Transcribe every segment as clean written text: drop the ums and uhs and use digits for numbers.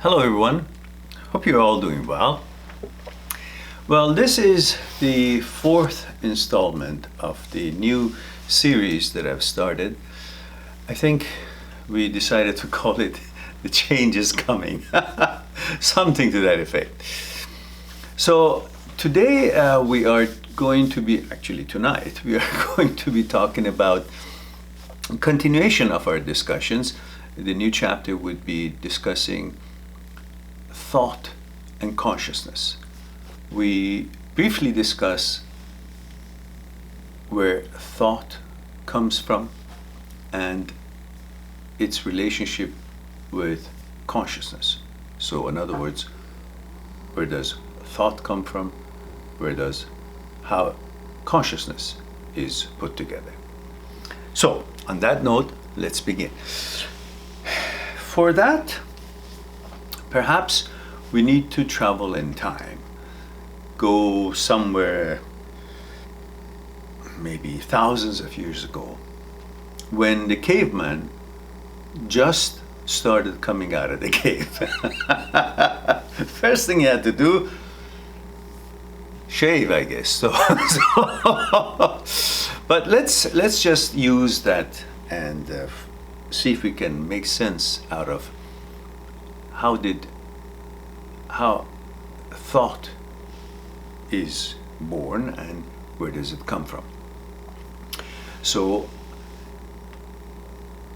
Hello, everyone. Hope you're all doing well. Well, this is the fourth installment of the new series that I've started. I think we decided to call it The Change is Coming, something to that effect. So, today we are going to be, actually, tonight, we are going to be talking about a continuation of our discussions. The new chapter would be discussing thought and consciousness. We briefly discuss where thought comes from and its relationship with consciousness. So, in other words, where does thought come from? Where does how consciousness is put together? So, on that note, let's begin. For that, perhaps we need to travel in time, go somewhere maybe thousands of years ago, when the caveman just started coming out of the cave. First thing he had to do, shave, I guess. But let's just use that and see if we can make sense out of how thought is born and where does it come from. So,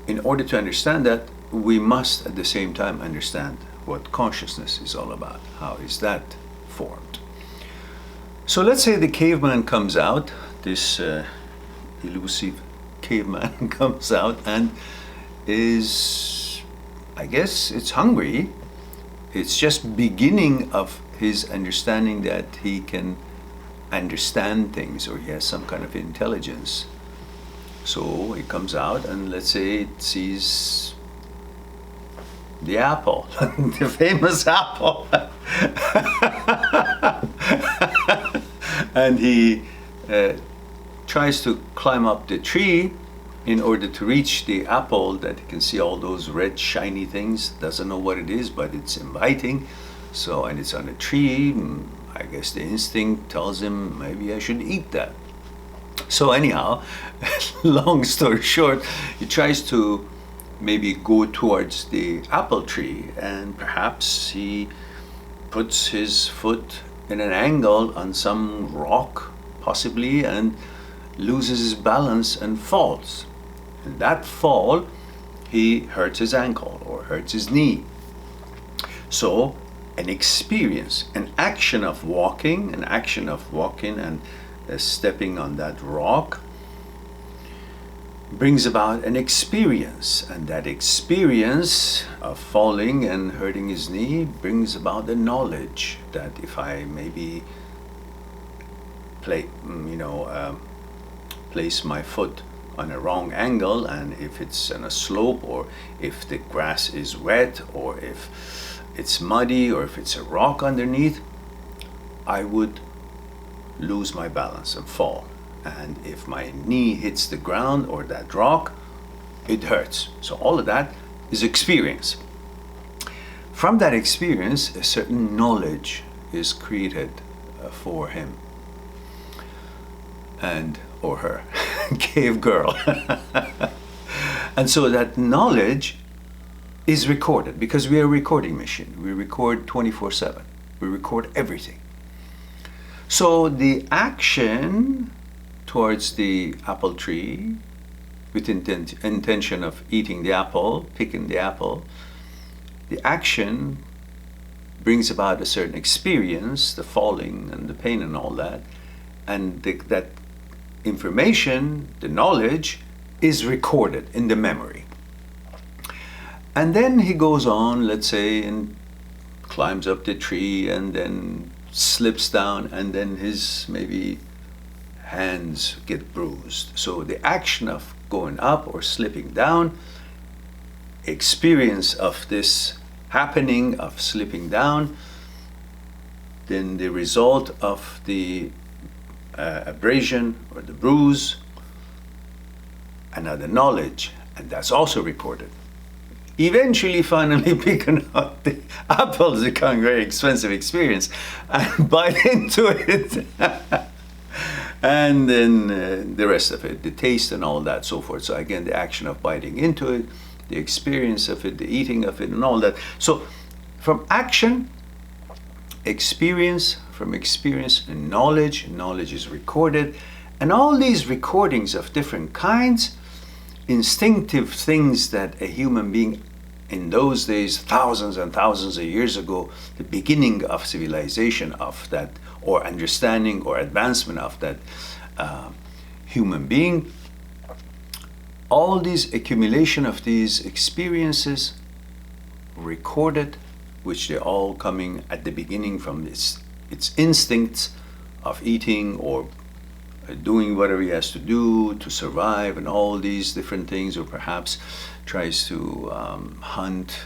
in order to understand that, we must at the same time understand what consciousness is all about. How is that formed? So let's say the caveman comes out, this elusive caveman comes out and is, I guess it's hungry. It's just beginning of his understanding that he can understand things, or he has some kind of intelligence. So he comes out and let's say it sees the apple, the famous apple. And he tries to climb up the tree in order to reach the apple, that he can see all those red shiny things. Doesn't know what it is, but it's inviting. So, and it's on a tree. I guess the instinct tells him maybe I should eat that. So anyhow, long story short, he tries to maybe go towards the apple tree, and perhaps he puts his foot in an angle on some rock, possibly, and loses his balance and falls. In that fall, he hurts his ankle or hurts his knee. So, an experience, an action of walking and stepping on that rock brings about an experience, and that experience of falling and hurting his knee brings about the knowledge that if I maybe place my foot on a wrong angle, and if it's on a slope, or if the grass is wet, or if it's muddy, or if it's a rock underneath, I would lose my balance and fall. And if my knee hits the ground or that rock, it hurts. So all of that is experience. From that experience, a certain knowledge is created for him and or her, cave girl. And so that knowledge is recorded, because we are a recording machine. We record 24/7. We record everything. So the action towards the apple tree with intention of eating the apple, picking the apple, the action brings about a certain experience, the falling and the pain and all that, and that information, the knowledge, is recorded in the memory. And then he goes on, let's say, and climbs up the tree and then slips down, and then his maybe hands get bruised. So the action of going up or slipping down, experience of this happening of slipping down, then the result of the abrasion or the bruise, another knowledge, and that's also recorded. eventually finally picking out the apples, becoming a very expensive experience, and bite into it. And then the rest of it, the taste and all that, so forth. So again, the action of biting into it, the experience of it, the eating of it, and all that. So from action, experience, from experience, and knowledge is recorded. And all these recordings of different kinds, instinctive things that a human being in those days, thousands and thousands of years ago, the beginning of civilization of that, or understanding or advancement of that human being, all these accumulation of these experiences recorded, which they're all coming at the beginning from its instincts of eating or doing whatever he has to do to survive, and all these different things, or perhaps tries to hunt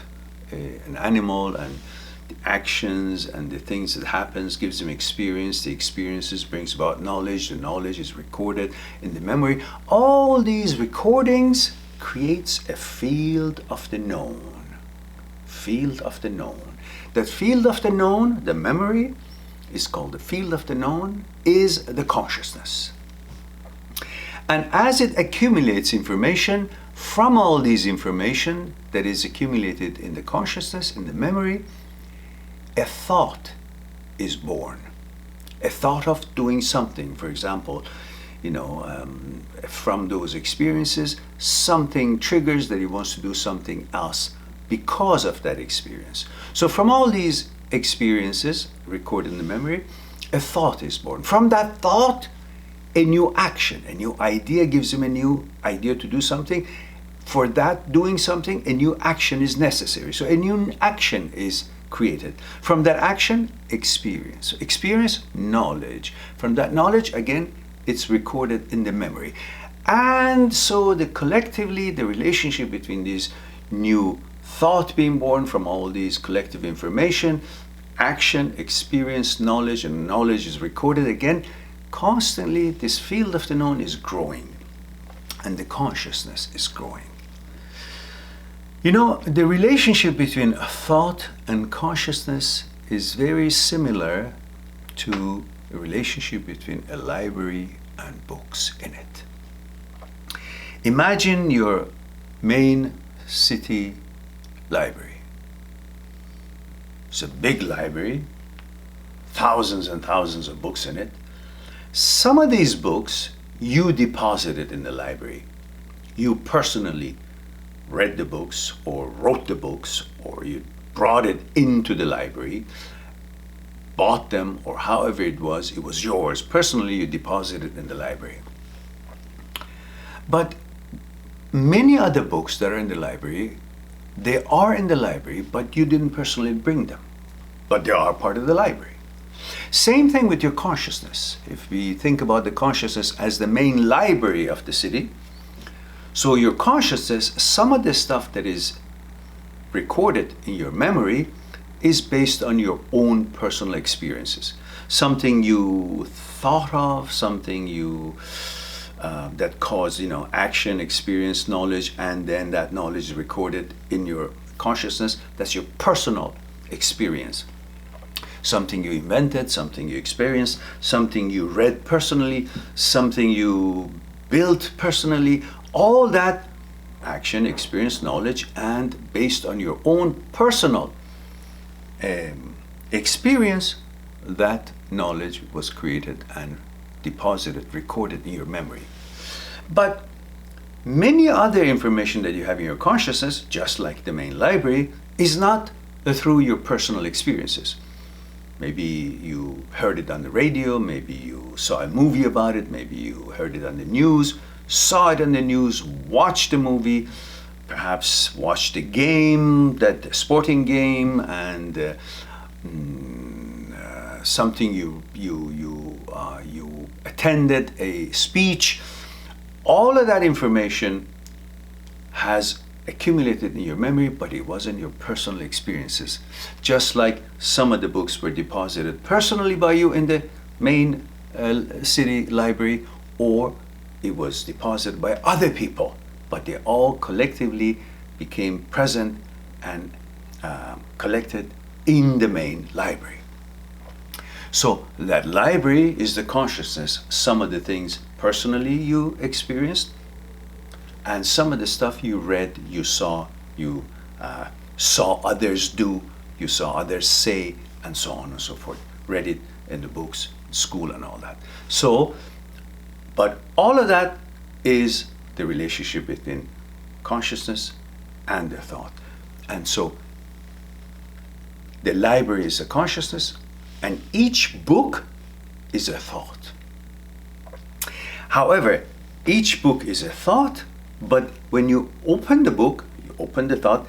an animal, and the actions and the things that happens gives him experience. The experiences brings about knowledge. The knowledge is recorded in the memory. All these recordings creates a field of the known. Field of the known. That field of the known, the memory, is called the field of the known, is the consciousness. And as it accumulates information, from all these information that is accumulated in the consciousness, in the memory, a thought is born. A thought of doing something. For example, from those experiences, something triggers that he wants to do something else because of that experience. So from all these experiences recorded in the memory, a thought is born. From that thought, a new action, a new idea gives him a new idea to do something. For that doing something, a new action is necessary. So a new action is created. From that action, experience. Experience, knowledge. From that knowledge, again, it's recorded in the memory. And so collectively, the relationship between these new thought being born from all these collective information, action, experience, knowledge, and knowledge is recorded again. Constantly, this field of the known is growing, and the consciousness is growing. The relationship between thought and consciousness is very similar to the relationship between a library and books in it. Imagine your main city library. It's a big library, thousands and thousands of books in it. Some of these books you deposited in the library. You personally read the books or wrote the books, or you brought it into the library, bought them, or however it was yours. Personally, you deposited in the library. But many other books that are in the library, they are in the library, but you didn't personally bring them. But they are part of the library. Same thing with your consciousness. If we think about the consciousness as the main library of the city, so your consciousness, some of the stuff that is recorded in your memory is based on your own personal experiences. Something you thought of, something you that caused action, experience, knowledge, and then that knowledge is recorded in your consciousness. That's your personal experience. Something you invented, something you experienced, something you read personally, something you built personally. All that action, experience, knowledge, and based on your own personal experience, that knowledge was created and deposited, recorded in your memory. But many other information that you have in your consciousness, just like the main library, is not through your personal experiences. Maybe you heard it on the radio, maybe you saw a movie about it, maybe you heard it on the news, saw it on the news, watched the movie, perhaps watched the game, that sporting game, and something you attended a speech. All of that information has accumulated in your memory, but it wasn't your personal experiences. Just like some of the books were deposited personally by you in the main city library, or it was deposited by other people, but they all collectively became present and collected in the main library. So that library is the consciousness, some of the things personally you experienced, and some of the stuff you read, you saw saw others do, you saw others say, and so on and so forth. Read it in the books, school and all that. So, but all of that is the relationship between consciousness and the thought. And so the library is a consciousness, and each book is a thought. However, each book is a thought, but when you open the book, you open the thought,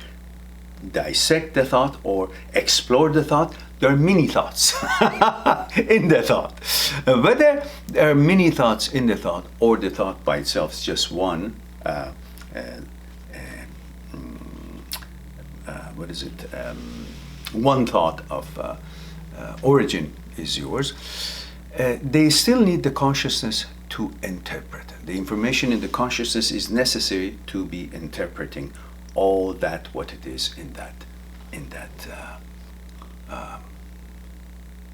dissect the thought or explore the thought, there are many thoughts in the thought. Whether there are many thoughts in the thought or the thought by itself is just one, one thought of origin is yours, they still need the consciousness to interpret. The information in the consciousness is necessary to be interpreting all that what it is in that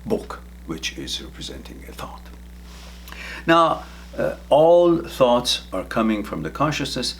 book, which is representing a thought. Now, all thoughts are coming from the consciousness,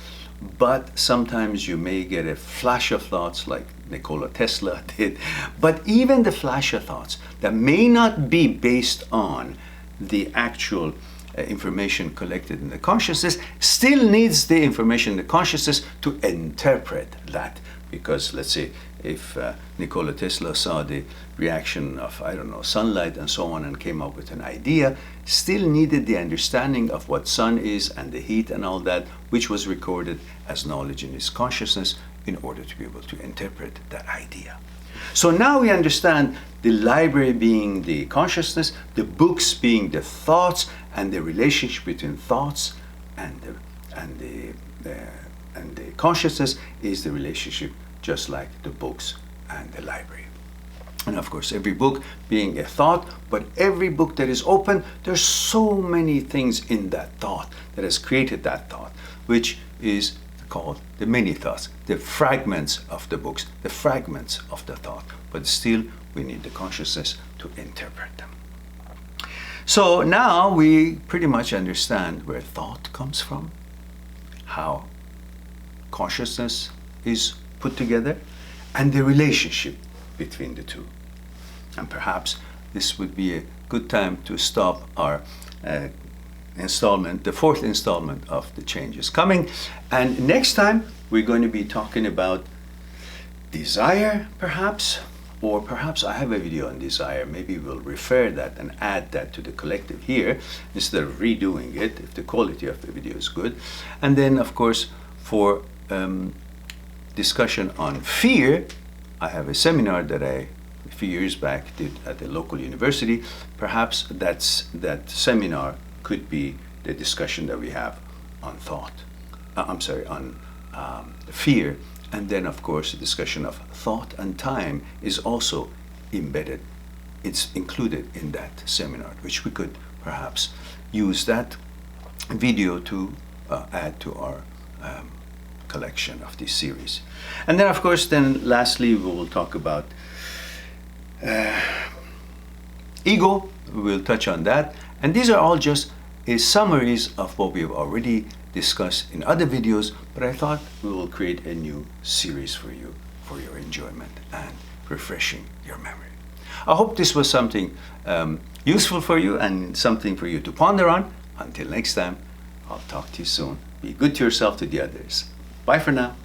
but sometimes you may get a flash of thoughts like Nikola Tesla did. But even the flash of thoughts that may not be based on the actual information collected in the consciousness still needs the information in the consciousness to interpret that. Because let's say if Nikola Tesla saw the reaction of, I don't know, sunlight and so on and came up with an idea, still needed the understanding of what sun is and the heat and all that, which was recorded as knowledge in his consciousness in order to be able to interpret that idea. So now we understand the library being the consciousness, the books being the thoughts, and the relationship between thoughts and the consciousness is the relationship, just like the books and the library. And of course, every book being a thought, but every book that is open, there's so many things in that thought that has created that thought, which is called the many thoughts, the fragments of the books, the fragments of the thought. But still, we need the consciousness to interpret them. So now we pretty much understand where thought comes from, how consciousness is put together, and the relationship between the two. And perhaps this would be a good time to stop our installment, the fourth installment of The Change is Coming. And next time we're going to be talking about desire, perhaps, or perhaps I have a video on desire. Maybe we'll refer that and add that to the collective here instead of redoing it if the quality of the video is good. And then, of course, for discussion on fear, I have a seminar that I a few years back did at the local university. Perhaps that seminar could be the discussion that we have on thought. On fear. And then, of course, the discussion of thought and time is also embedded. It's included in that seminar, which we could perhaps use that video to add to our collection of this series. And then, of course, then lastly, we will talk about ego. We will touch on that. And these are all just summaries of what we have already discussed in other videos, but I thought we will create a new series for you, for your enjoyment and refreshing your memory. I hope this was something useful for you and something for you to ponder on. Until next time, I'll talk to you soon. Be good to yourself, to the others. Bye for now.